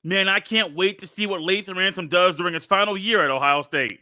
Man, I can't wait to see what Lathan Ransom does during his final year at Ohio State.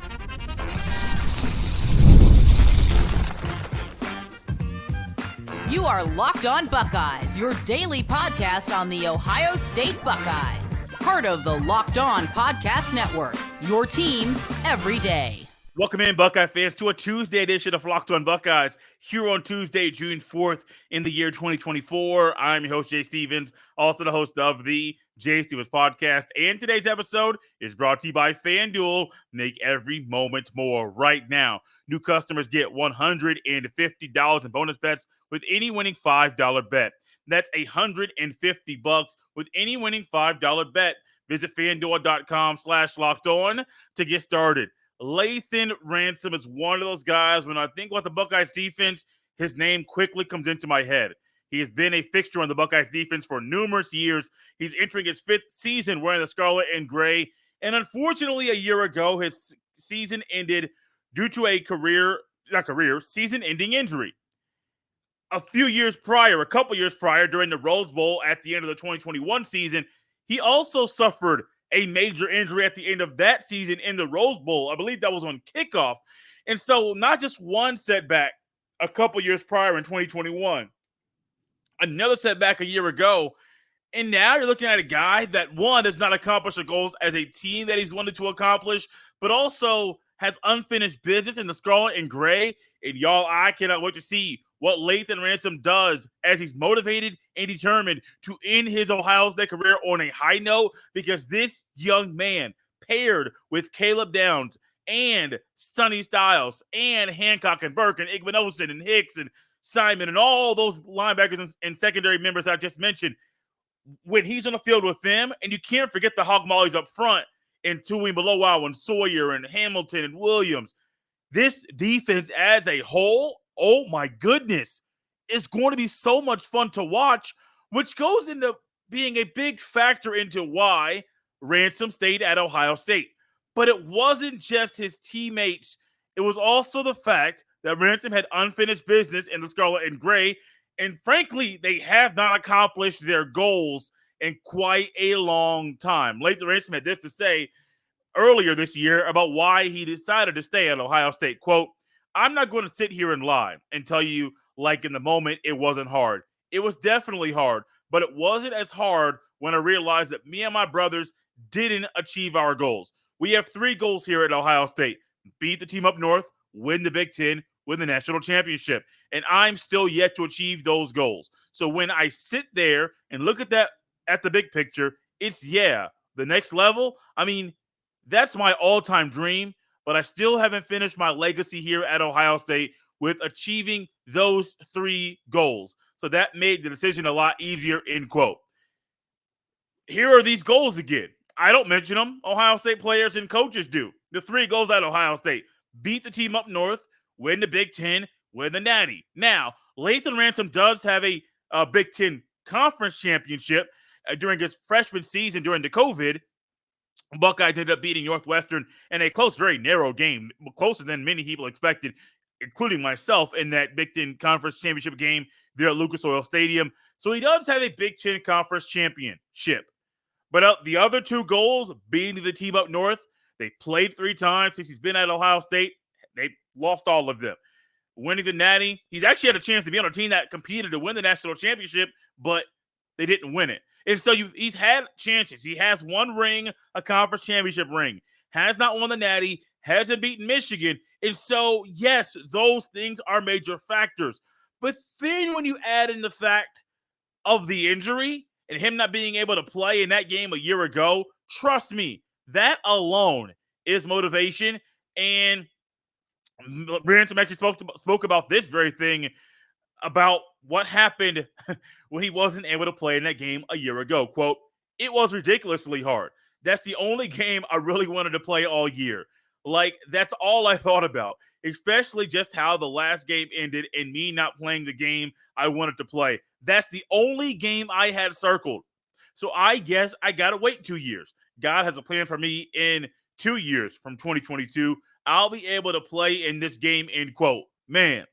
You are Locked On Buckeyes, your daily podcast on the Ohio State Buckeyes. Part of the Locked On Podcast Network, your team every day. Welcome in, Buckeye fans, to a Tuesday edition of Locked On Buckeyes here on Tuesday, June 4th in the year 2024. I'm your host, Jay Stevens, also the host of the Jay Stevens Podcast. And today's episode is brought to you by FanDuel. Make every moment more right now. New customers get $150 in bonus bets with any winning $5 bet. That's $150 with any winning $5 bet. Visit FanDuel.com/LockedOn to get started. Lathan Ransom is one of those guys, when I think about the Buckeyes defense, his name quickly comes into my head. He has been a fixture on the Buckeyes defense for numerous years. He's entering his fifth season wearing the scarlet and gray. And unfortunately, a year ago, his season ended due to a season-ending injury. A couple years prior, during the Rose Bowl at the end of the 2021 season, he also suffered a major injury at the end of that season in the Rose Bowl. I believe that was on kickoff. And so not just one setback a couple years prior in 2021, another setback a year ago. And now you're looking at a guy that, one, has not accomplished the goals as a team that he's wanted to accomplish, but also has unfinished business in the scarlet and gray. And y'all, I cannot wait to see what Lathan Ransom does as he's motivated and determined to end his Ohio State career on a high note, because this young man, paired with Caleb Downs and Sonny Styles and Hancock and Burke and Igmanosin and Hicks and Simon and all those linebackers and secondary members I just mentioned, when he's on the field with them, and you can't forget the hog mollies up front and Tui Below and Sawyer and Hamilton and Williams, this defense as a whole, oh my goodness, it's going to be so much fun to watch, which goes into being a big factor into why Ransom stayed at Ohio State. But it wasn't just his teammates. It was also the fact that Ransom had unfinished business in the scarlet and gray, and frankly, they have not accomplished their goals in quite a long time. Lathan Ransom had this to say earlier this year about why he decided to stay at Ohio State. Quote, "I'm not going to sit here and lie and tell you like in the moment it wasn't hard. It was definitely hard, but it wasn't as hard when I realized that me and my brothers didn't achieve our goals. We have 3 goals here at Ohio State: beat the team up north, win the Big Ten, win the national championship. And I'm still yet to achieve those goals. So when I sit there and look at that, at the big picture, it's the next level. I mean, that's my all-time dream, but I still haven't finished my legacy here at Ohio State with achieving those 3 goals. So that made the decision a lot easier," end quote. Here are these goals again. I don't mention them. Ohio State players and coaches do. The 3 goals at Ohio State: beat the team up north, win the Big Ten, win the Natty. Now, Lathan Ransom does have a Big Ten conference championship during his freshman season during the COVID. Buckeyes ended up beating Northwestern in a close, very narrow game, closer than many people expected, including myself, in that Big Ten Conference Championship game there at Lucas Oil Stadium. So he does have a Big Ten Conference championship. But the other 2 goals, beating the team up north, they played 3 times since he's been at Ohio State. They lost all of them. Winning the Natty, he's actually had a chance to be on a team that competed to win the national championship, but they didn't win it. And so he's had chances. He has 1 ring, a conference championship ring, has not won the Natty, hasn't beaten Michigan. And so, yes, those things are major factors. But then when you add in the fact of the injury and him not being able to play in that game a year ago, trust me, that alone is motivation. And Ransom actually spoke about this very thing, about what happened when he wasn't able to play in that game a year ago. Quote, "It was ridiculously hard. That's the only game I really wanted to play all year. Like, that's all I thought about, especially just how the last game ended and me not playing the game I wanted to play. That's the only game I had circled. So I guess I got to wait 2 years. God has a plan for me in 2 years from 2022. I'll be able to play in this game," end quote. Man.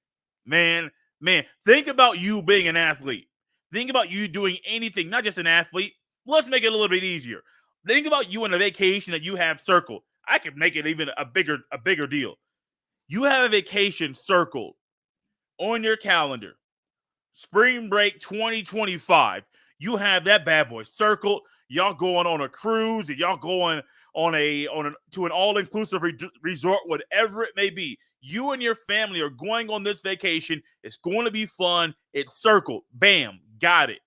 Think about you being an athlete. Think about you doing anything, not just an athlete. Let's make it a little bit easier. Think about you on a vacation that you have circled. I could make it even a bigger deal. You have a vacation circled on your calendar. Spring break 2025. You have that bad boy circled. Y'all going on a cruise, and y'all going to an all-inclusive resort, whatever it may be. You and your family are going on this vacation. It's going to be fun. It's circled. Bam, got it.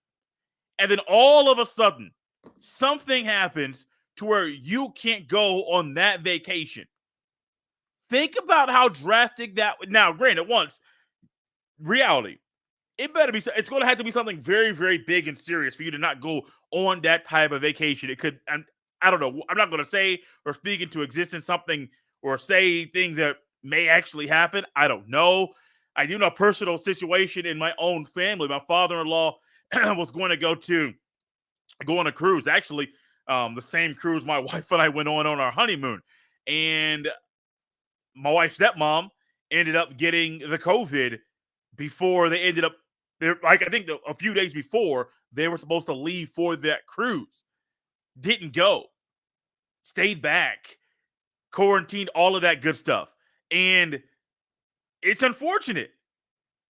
And then all of a sudden, something happens to where you can't go on that vacation. Think about how drastic that. Now, granted, once reality, it's going to have to be something very, very big and serious for you to not go on that type of vacation. It could, I don't know. I'm not going to say or speak into existence something or say things that may actually happen. I don't know. I do know a personal situation in my own family. My father-in-law was going to go on a cruise. Actually, the same cruise my wife and I went on our honeymoon. And my wife's stepmom ended up getting the COVID before they ended up, I think a few days before they were supposed to leave for that cruise. Didn't go. Stayed back. Quarantined, all of that good stuff. And it's unfortunate.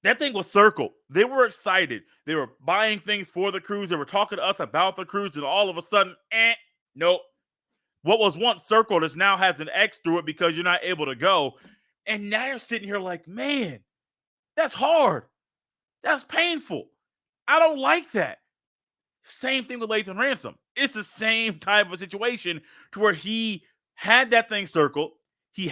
That thing was circled. They were excited. They were buying things for the cruise. They were talking to us about the cruise, and all of a sudden, nope. What was once circled is now has an X through it because you're not able to go. And now you're sitting here like, man, that's hard. That's painful. I don't like that. Same thing with Lathan Ransom. It's the same type of situation to where he had that thing circled. He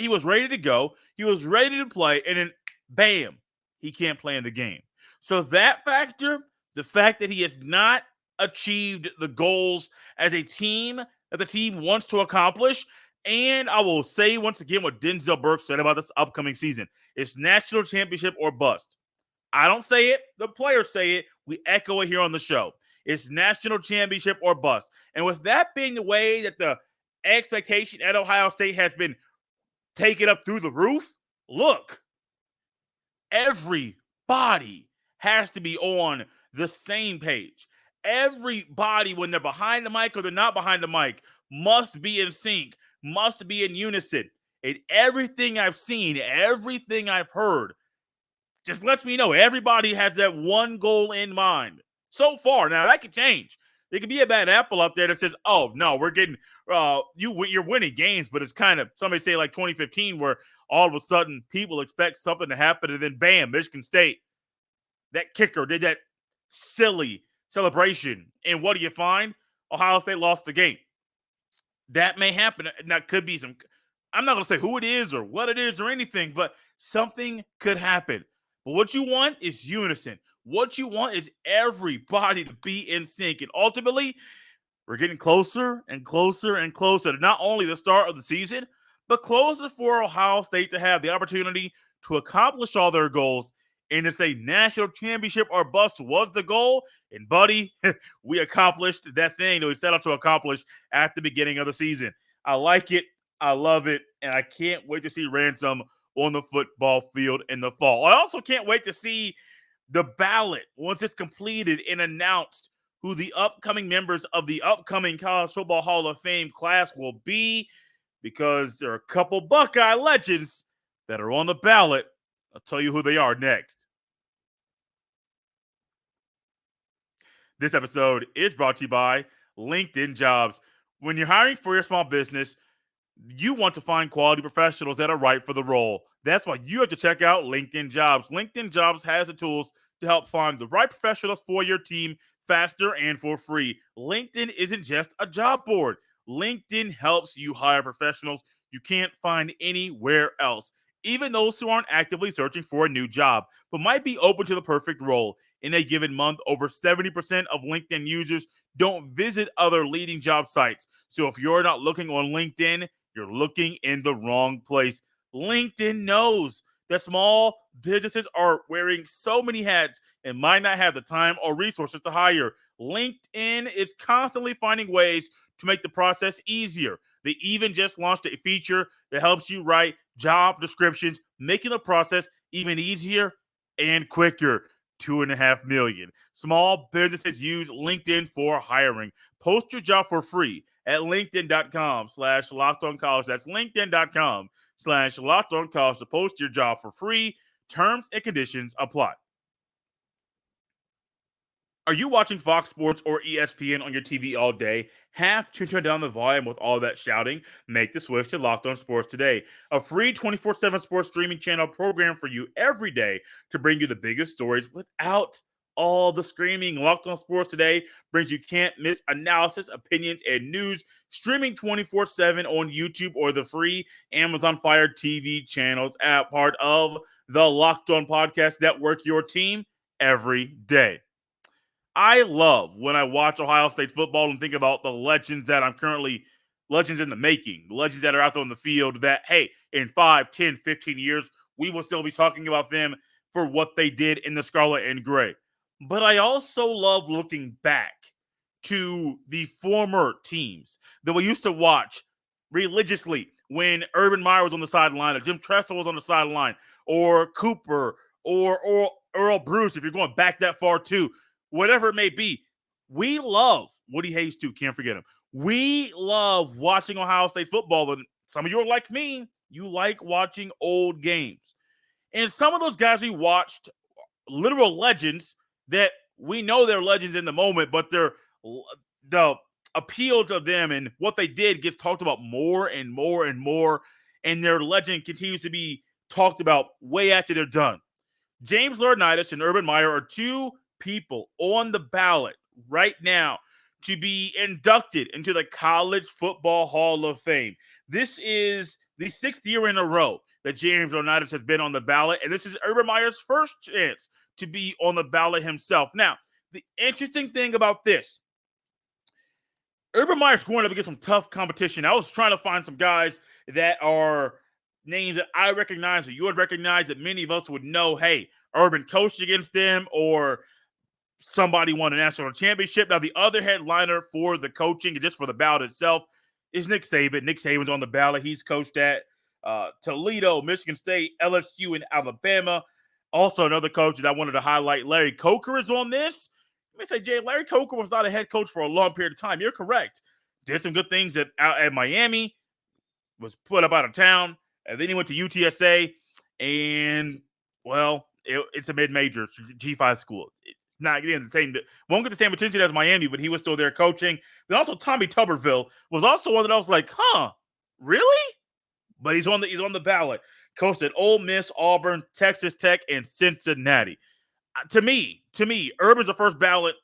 was ready to go. He was ready to play. And then, bam, he can't play in the game. So that factor, the fact that he has not achieved the goals as a team that the team wants to accomplish. And I will say once again what Denzel Burke said about this upcoming season. It's national championship or bust. I don't say it. The players say it. We echo it here on the show. It's national championship or bust. And with that being the way that the expectation at Ohio State has been taken up through the roof, look, everybody has to be on the same page. Everybody, when they're behind the mic or they're not behind the mic, must be in sync, must be in unison. And everything I've seen, everything I've heard, just lets me know everybody has that one goal in mind. So far, now that could change. There could be a bad apple out there that says, oh, no, we're getting, you're winning games, but it's kind of, somebody say like 2015 where all of a sudden people expect something to happen and then bam, Michigan State, that kicker did that silly celebration. And what do you find? Ohio State lost the game. That may happen. That could be some, I'm not going to say who it is or what it is or anything, but something could happen. But what you want is unison. What you want is everybody to be in sync. And ultimately, we're getting closer and closer and closer to not only the start of the season, but closer for Ohio State to have the opportunity to accomplish all their goals. And to say national championship or bust was the goal. And buddy, we accomplished that thing that we set out to accomplish at the beginning of the season. I like it. I love it. And I can't wait to see Ransom on the football field in the fall. I also can't wait to see the ballot once it's completed and announced who the upcoming members of the upcoming College Football Hall of Fame class will be, because there are a couple Buckeye legends that are on the ballot. I'll tell you who they are next. This episode is brought to you by LinkedIn Jobs. When you're hiring for your small business, you want to find quality professionals that are right for the role. That's why you have to check out LinkedIn Jobs. LinkedIn Jobs has the tools to help find the right professionals for your team faster and for free. LinkedIn isn't just a job board. LinkedIn helps you hire professionals you can't find anywhere else, even those who aren't actively searching for a new job, but might be open to the perfect role. In a given month, over 70% of LinkedIn users don't visit other leading job sites. So if you're not looking on LinkedIn, you're looking in the wrong place. LinkedIn knows that small businesses are wearing so many hats and might not have the time or resources to hire. LinkedIn is constantly finding ways to make the process easier. They even just launched a feature that helps you write job descriptions, making the process even easier and quicker. 2.5 million small businesses use LinkedIn for hiring. Post your job for free at linkedin.com/lockedoncollege. That's linkedin.com/lockedoncollege to post your job for free. Terms and conditions apply. Are you watching Fox Sports or ESPN on your TV all day? Have to turn down the volume with all that shouting? Make the switch to Locked On Sports today, a free 24/7 sports streaming channel program for you every day to bring you the biggest stories without all the screaming. Locked On Sports today brings you can't miss analysis, opinions, and news streaming 24/7 on YouTube or the free Amazon Fire TV channels app, part of the Locked On Podcast Network, your team every day. I love when I watch Ohio State football and think about the legends that I'm currently legends in the making, the legends that are out there on the field that, hey, in 5, 10, 15 years, we will still be talking about them for what they did in the scarlet and gray. But I also love looking back to the former teams that we used to watch religiously when Urban Meyer was on the sideline, or Jim Tressel was on the sideline, or Cooper, or Earl Bruce, if you're going back that far too. Whatever it may be, we love Woody Hayes too. Can't forget him. We love watching Ohio State football. And some of you are like me. You like watching old games. And some of those guys we watched, literal legends that we know they're legends in the moment, but the appeal to them and what they did gets talked about more and more and more. And their legend continues to be talked about way after they're done. James Laurinaitis and Urban Meyer are two people on the ballot right now to be inducted into the College Football Hall of Fame. This is the 6th year in a row that James Laurinaitis has been on the ballot, and this is Urban Meyer's first chance to be on the ballot himself. Now, the interesting thing about this, Urban Meyer's going up against some tough competition. I was trying to find some guys that are names that I recognize or you would recognize that many of us would know, hey, Urban coached against them or somebody won a national championship. Now, the other headliner for the coaching and just for the ballot itself is Nick Saban. Nick Saban's on the ballot. He's coached at Toledo, Michigan State, LSU, and Alabama. Also, another coach that I wanted to highlight, Larry Coker, is on this. Let me say, Jay, Larry Coker was not a head coach for a long period of time. You're correct. Did some good things at Miami, was put up out of town, and then he went to UTSA, and, well, it's a mid-major G5 school. Not getting won't get the same attention as Miami, but he was still there coaching. Then also Tommy Tuberville was also one that I was like, really? But he's on the ballot. Coached at Ole Miss, Auburn, Texas Tech, and Cincinnati. To me, Urban's a first ballot,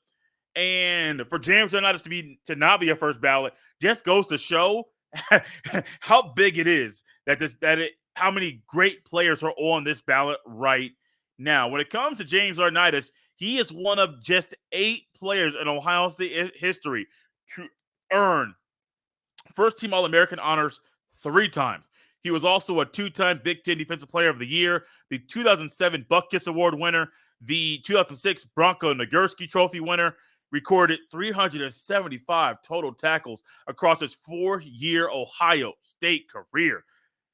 and for James Laurinaitis to not be a first ballot just goes to show how big it is how many great players are on this ballot right now. When it comes to James Laurinaitis, he is one of just 8 players in Ohio State history to earn first-team All-American honors 3 times. He was also a 2-time Big Ten Defensive Player of the Year, the 2007 Buckeyes Award winner, the 2006 Bronco Nagurski Trophy winner, recorded 375 total tackles across his 4-year Ohio State career.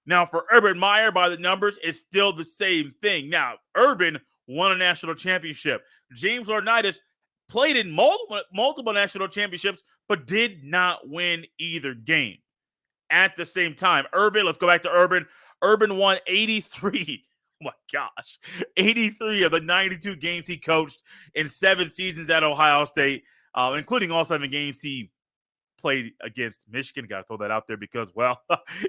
Now, for Urban Meyer, by the numbers, it's still the same thing. Now, Urban won a national championship. James Laurinaitis played in multiple national championships, but did not win either game. At the same time, let's go back to Urban. Urban won 83. Oh my gosh. 83 of the 92 games he coached in 7 seasons at Ohio State, including all 7 games he played against Michigan. Got to throw that out there because, well,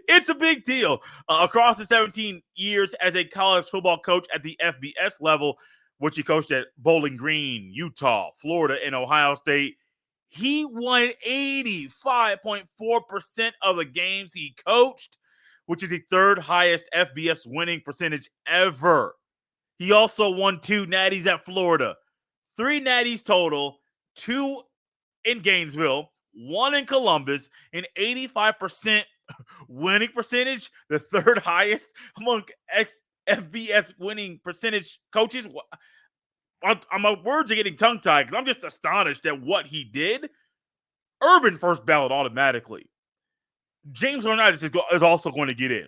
it's a big deal. Across the 17 years as a college football coach at the FBS level, which he coached at Bowling Green, Utah, Florida, and Ohio State, he won 85.4% of the games he coached, which is the 3rd highest FBS winning percentage ever. He also won 2 natties at Florida, 3 natties total, 2 in Gainesville, 1 in Columbus, an 85% winning percentage, the 3rd highest among FBS winning percentage coaches. My words are getting tongue-tied because I'm just astonished at what he did. Urban first ballot automatically. James Laurinaitis is also going to get in.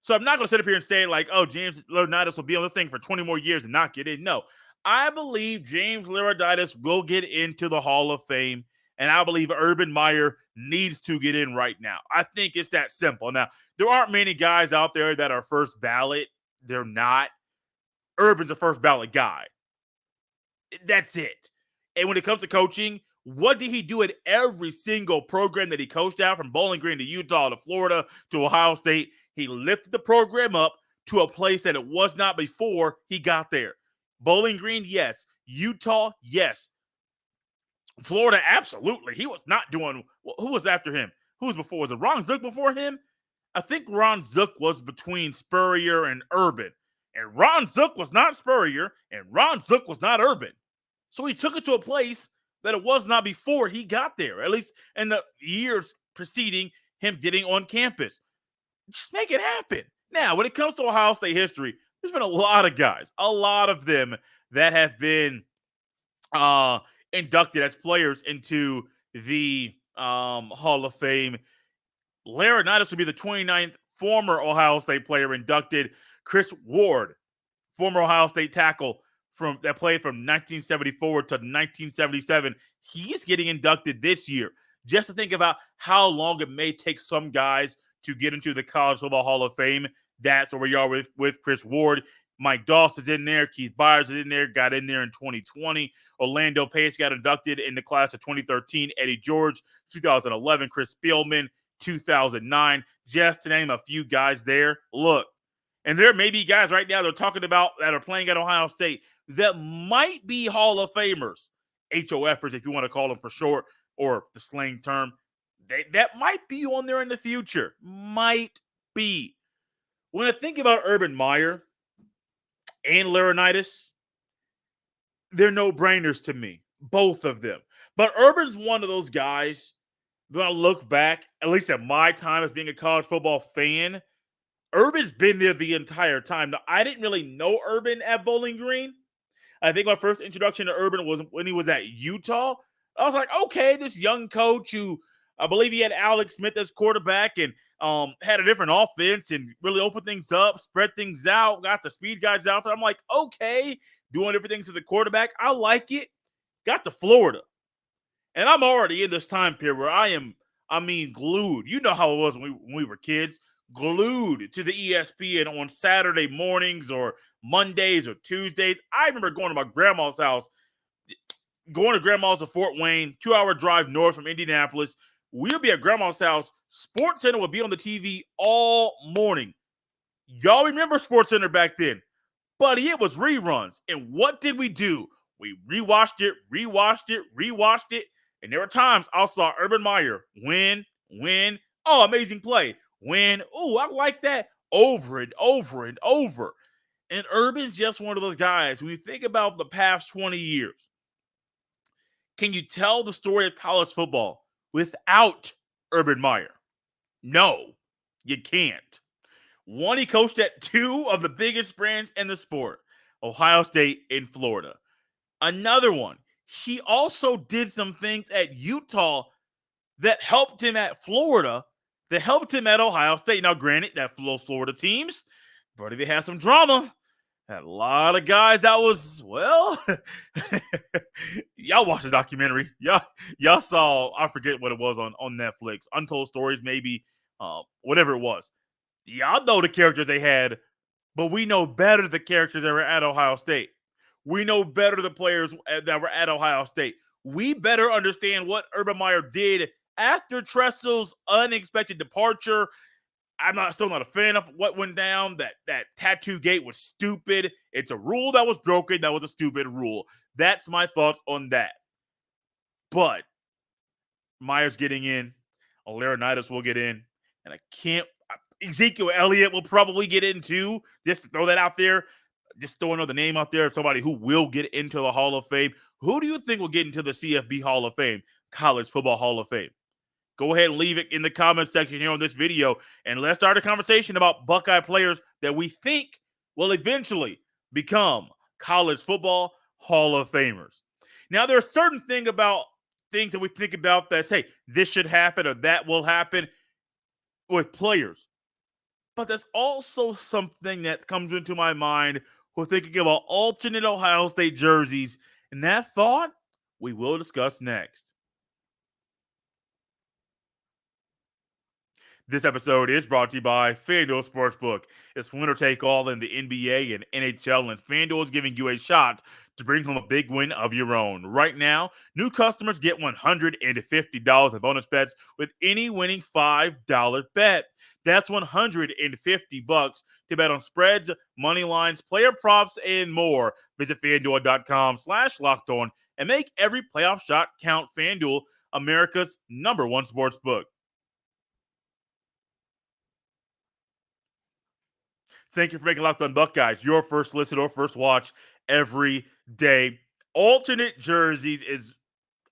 So I'm not going to sit up here and say like, oh, James Laurinaitis will be on this thing for 20 more years and not get in. No, I believe James Laurinaitis will get into the Hall of Fame And I believe Urban Meyer needs to get in right now. I think it's that simple. Now, there aren't many guys out there that are first ballot. They're not. Urban's a first ballot guy. That's it. And when it comes to coaching, what did he do at every single program that he coached out, from Bowling Green to Utah to Florida to Ohio State? He lifted the program up to a place that it was not before he got there. Bowling Green, yes. Utah, yes. Florida, absolutely. He was not doing – who was after him? Who was before? Was it Ron Zook before him? I think Ron Zook was between Spurrier and Urban. And Ron Zook was not Spurrier, and Ron Zook was not Urban. So he took it to a place that it was not before he got there, at least in the years preceding him getting on campus. Just make it happen. Now, when it comes to Ohio State history, there's been a lot of guys, a lot of them that have been inducted as players into the Hall of Fame. Laurinaitis would be the 29th former Ohio State player inducted. Chris Ward, former Ohio State tackle that played from 1974 to 1977. He's getting inducted this year. Just to think about how long it may take some guys to get into the College Football Hall of Fame. That's where we are with Chris Ward. Mike Doss is in there. Keith Byers is in there. Got in there in 2020. Orlando Pace got inducted in the class of 2013. Eddie George, 2011. Chris Spielman, 2009. Just to name a few guys there. Look, and there may be guys right now they're talking about that are playing at Ohio State that might be Hall of Famers, HOFers if you want to call them for short, or the slang term. That might be on there in the future. Might be. When I think about Urban Meyer and Laurinaitis, they're no-brainers to me, both of them. But Urban's one of those guys, when I look back, at least at my time as being a college football fan, Urban's been there the entire time. Now, I didn't really know Urban at Bowling Green. I think my first introduction to Urban was when he was at Utah. I was like, okay, this young coach who I believe he had Alex Smith as quarterback and had a different offense and really opened things up, spread things out, got the speed guys out there. I'm like, okay, doing everything to the quarterback. I like it. Got to Florida. And I'm already in this time period where glued. You know how it was when we were kids. Glued to the ESPN on Saturday mornings or Mondays or Tuesdays. I remember going to my grandma's house, going to grandma's in Fort Wayne, 2-hour drive north from Indianapolis. We'll be at grandma's house. Sports Center would be on the TV all morning. Y'all remember Sports Center back then? Buddy, it was reruns. And what did we do? We rewatched it. And there were times I saw Urban Meyer win. Oh, amazing play. Win. Oh, I like that. Over and over. And Urban's just one of those guys. When you think about the past 20 years, can you tell the story of college football without Urban Meyer? No, you can't. One, he coached at two of the biggest brands in the sport, Ohio State and Florida. Another one, he also did some things at Utah that helped him at Florida, that helped him at Ohio State. Now, granted, that Florida teams, but they had some drama. Had a lot of guys that was, well, y'all watched the documentary. Y'all saw, I forget what it was on Netflix, Untold Stories, maybe, whatever it was. Y'all know the characters they had, but we know better the characters that were at Ohio State. We know better the players that were at Ohio State. We better understand what Urban Meyer did after Tressel's unexpected departure. I'm still not a fan of what went down. That tattoo gate was stupid. It's a rule that was broken. That was a stupid rule. That's my thoughts on that. But Meyer's getting in. Laurinaitis will get in. And Ezekiel Elliott will probably get in too. Just to throw that out there. Just throwing another name out there of somebody who will get into the Hall of Fame. Who do you think will get into the CFB Hall of Fame? College Football Hall of Fame. Go ahead and leave it in the comment section here on this video, and let's start a conversation about Buckeye players that we think will eventually become College Football Hall of Famers. Now, there are certain things that we think about that say this should happen or that will happen with players. But there's also something that comes into my mind when thinking about alternate Ohio State jerseys, and that thought we will discuss next. This episode is brought to you by FanDuel Sportsbook. It's winner take all in the NBA and NHL, and FanDuel is giving you a shot to bring home a big win of your own. Right now, new customers get $150 in bonus bets with any winning $5 bet. That's $150 to bet on spreads, money lines, player props, and more. Visit FanDuel.com/lockedon and make every playoff shot count. FanDuel, America's #1 sportsbook. Thank you for making Locked On Buckeyes your first listen or first watch every day. Alternate jerseys is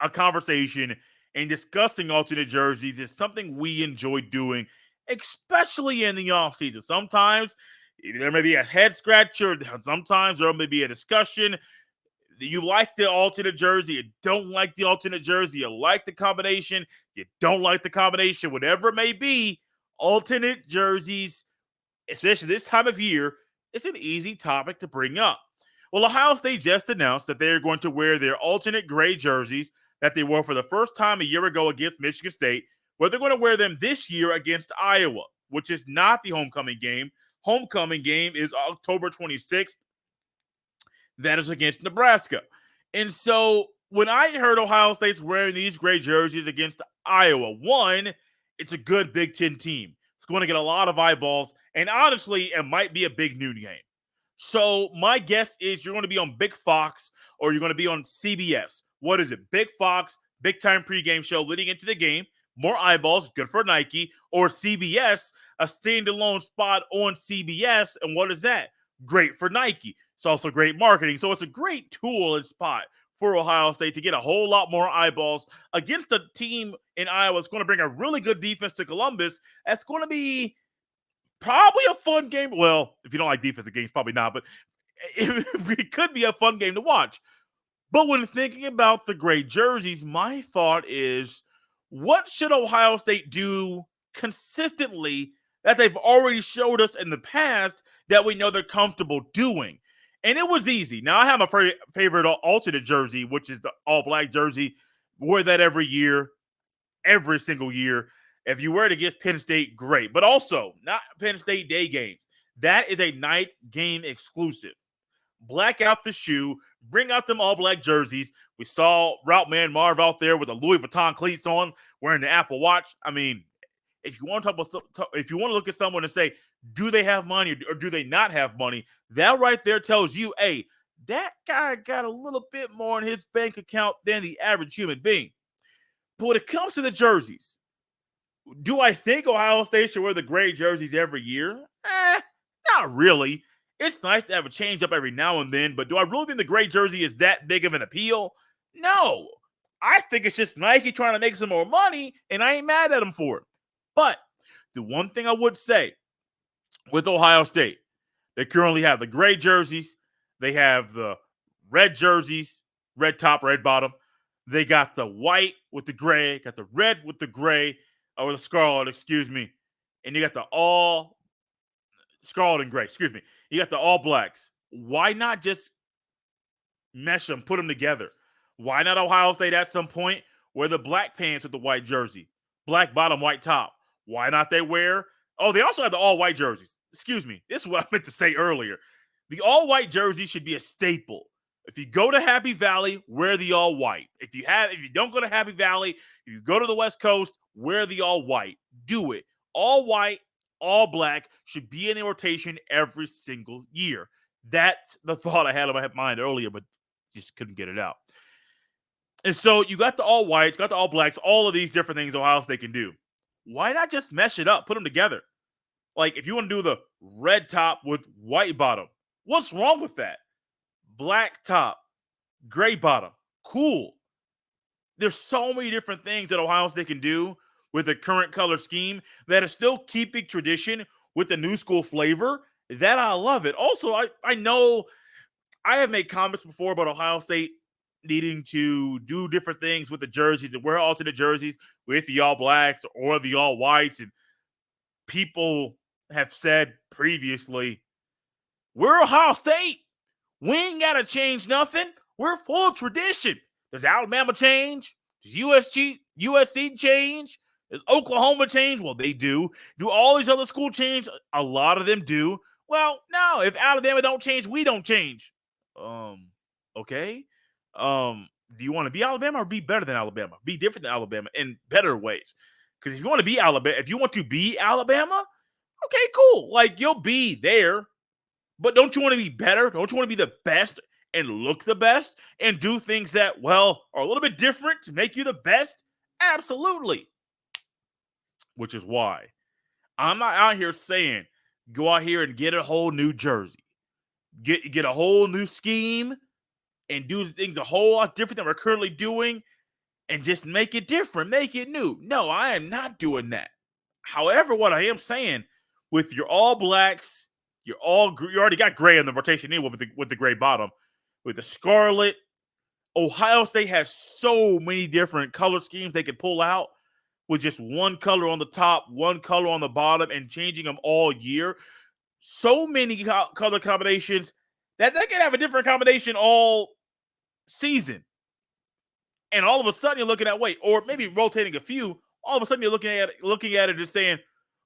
a conversation, and discussing alternate jerseys is something we enjoy doing, especially in the offseason. Sometimes there may be a head scratcher, sometimes there may be a discussion. You like the alternate jersey, you don't like the alternate jersey, you like the combination, you don't like the combination, whatever it may be, alternate jerseys, especially this time of year, it's an easy topic to bring up. Well, Ohio State just announced that they're going to wear their alternate gray jerseys that they wore for the first time a year ago against Michigan State, where they're going to wear them this year against Iowa, which is not the homecoming game. Homecoming game is October 26th. That is against Nebraska. And so when I heard Ohio State's wearing these gray jerseys against Iowa, one, it's a good Big Ten team. It's going to get a lot of eyeballs, and honestly, it might be a big noon game. So my guess is you're going to be on Big Fox or you're going to be on CBS. What is it? Big Fox, big time pregame show leading into the game. More eyeballs, good for Nike. Or CBS, a standalone spot on CBS. And what is that? Great for Nike. It's also great marketing. So it's a great tool and spot for Ohio State to get a whole lot more eyeballs against a team in Iowa. It's going to bring a really good defense to Columbus. That's going to be probably a fun game. Well, if you don't like defensive games, probably not, but it could be a fun game to watch. But when thinking about the gray jerseys, my thought is, what should Ohio State do consistently that they've already showed us in the past that we know they're comfortable doing? And it was easy. Now, I have my favorite alternate jersey, which is the all-black jersey. Wear that every year, every single year. If you wear it against Penn State, great. But also, not Penn State day games. That is a night game exclusive. Black out the shoe. Bring out them all-black jerseys. We saw Route Man Marv out there with the Louis Vuitton cleats on, wearing the Apple Watch. I mean, if you want to look at someone and say, do they have money or do they not have money? That right there tells you, hey, that guy got a little bit more in his bank account than the average human being. But when it comes to the jerseys, do I think Ohio State should wear the gray jerseys every year? Not really. It's nice to have a change up every now and then, but do I really think the gray jersey is that big of an appeal? No. I think it's just Nike trying to make some more money, and I ain't mad at them for it. But the one thing I would say with Ohio State, they currently have the gray jerseys. They have the red jerseys, red top, red bottom. They got the white with the gray, got the red with the gray, or the scarlet, excuse me. And you got the all scarlet and gray, excuse me. You got the all blacks. Why not just mesh them, put them together? Why not Ohio State at some point wear the black pants with the white jersey, black bottom, white top? Why not they wear? Oh, they also have the all white jerseys. Excuse me. This is what I meant to say earlier. The all white jersey should be a staple. If you go to Happy Valley, wear the all white. If you don't go to Happy Valley, if you go to the West Coast, wear the all white. Do it. All white, all black should be in the rotation every single year. That's the thought I had in my mind earlier, but just couldn't get it out. And so you got the all whites, got the all blacks, all of these different things Ohio State can do. Why not just mesh it up, put them together? Like if you want to do the red top with white bottom, what's wrong with that? Black top, gray bottom, cool. There's so many different things that Ohio State can do with the current color scheme that is still keeping tradition with the new school flavor. That I love it. Also, I know I have made comments before about Ohio State needing to do different things with the jerseys and wear alternate jerseys with the all blacks or the all whites. And people have said previously, we're Ohio State. We ain't got to change nothing. We're full tradition. Does Alabama change? Does USC change? Does Oklahoma change? Well, they do. Do all these other schools change? A lot of them do. Well, no. If Alabama don't change, we don't change. Okay. Do you want to be Alabama or be better than Alabama? Be different than Alabama in better ways. Because if you want to be Alabama, okay, cool. Like, you'll be there. But don't you want to be better? Don't you want to be the best and look the best and do things that, well, are a little bit different to make you the best? Absolutely. Which is why I'm not out here saying go out here and get a whole new jersey, get a whole new scheme and do things a whole lot different than we're currently doing and just make it different, make it new. No, I am not doing that. However, what I am saying, with your all blacks, you already got gray in the rotation anyway with the gray bottom, with the scarlet. Ohio State has so many different color schemes they can pull out with just one color on the top, one color on the bottom, and changing them all year. So many color combinations that they can have a different combination all season. And all of a sudden you're looking at, or maybe rotating a few, all of a sudden you're looking at it just saying,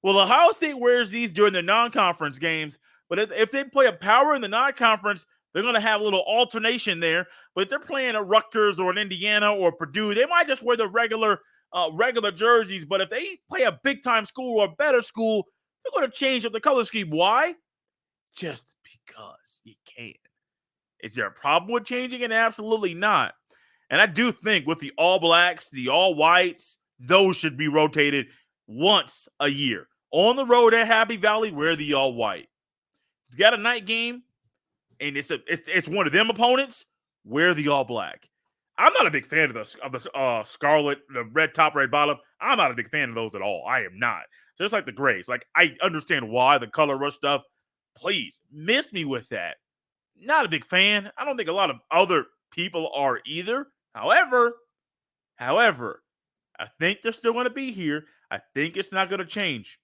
well, Ohio State wears these during their non-conference games, but if they play a power in the non-conference, they're going to have a little alternation there. But if they're playing a Rutgers or an Indiana or Purdue, they might just wear the regular jerseys. But if they play a big-time school or a better school, they're going to change up the color scheme. Why? Just because you can. Is there a problem with changing it? Absolutely not. And I do think with the all blacks, the all whites, those should be rotated once a year. On the road at Happy Valley, wear the all white. If you got a night game and it's one of them opponents, wear the all black. I'm not a big fan of the scarlet, the red top, red bottom. I'm not a big fan of those at all. I am not. Just like the grays. Like, I understand why the color rush stuff. Please, miss me with that. Not a big fan. I don't think a lot of other people are either. However, I think they're still going to be here. I think it's not going to change,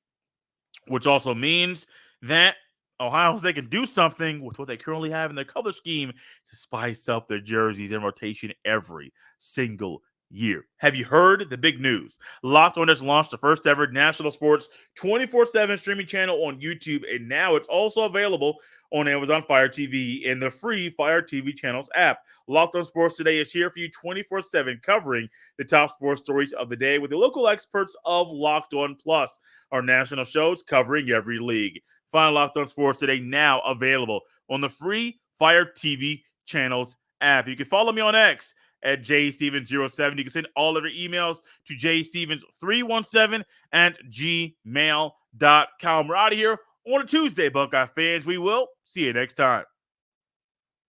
which also means that Ohio State can do something with what they currently have in their color scheme to spice up their jerseys in rotation every single year. Have you heard the big news? Locked On has launched the first ever national sports 24/7 streaming channel on YouTube, and now it's also available on Amazon Fire TV and the free Fire TV channels app. Locked On Sports Today is here for you 24/7, covering the top sports stories of the day with the local experts of Locked On Plus, our national shows covering every league. Find Locked On Sports Today now available on the free Fire TV channels app. You can follow me on X at jstevens07. You can send all of your emails to jstevens317@gmail.com. We're out of here on a Tuesday, Buckeye fans. We will see you next time.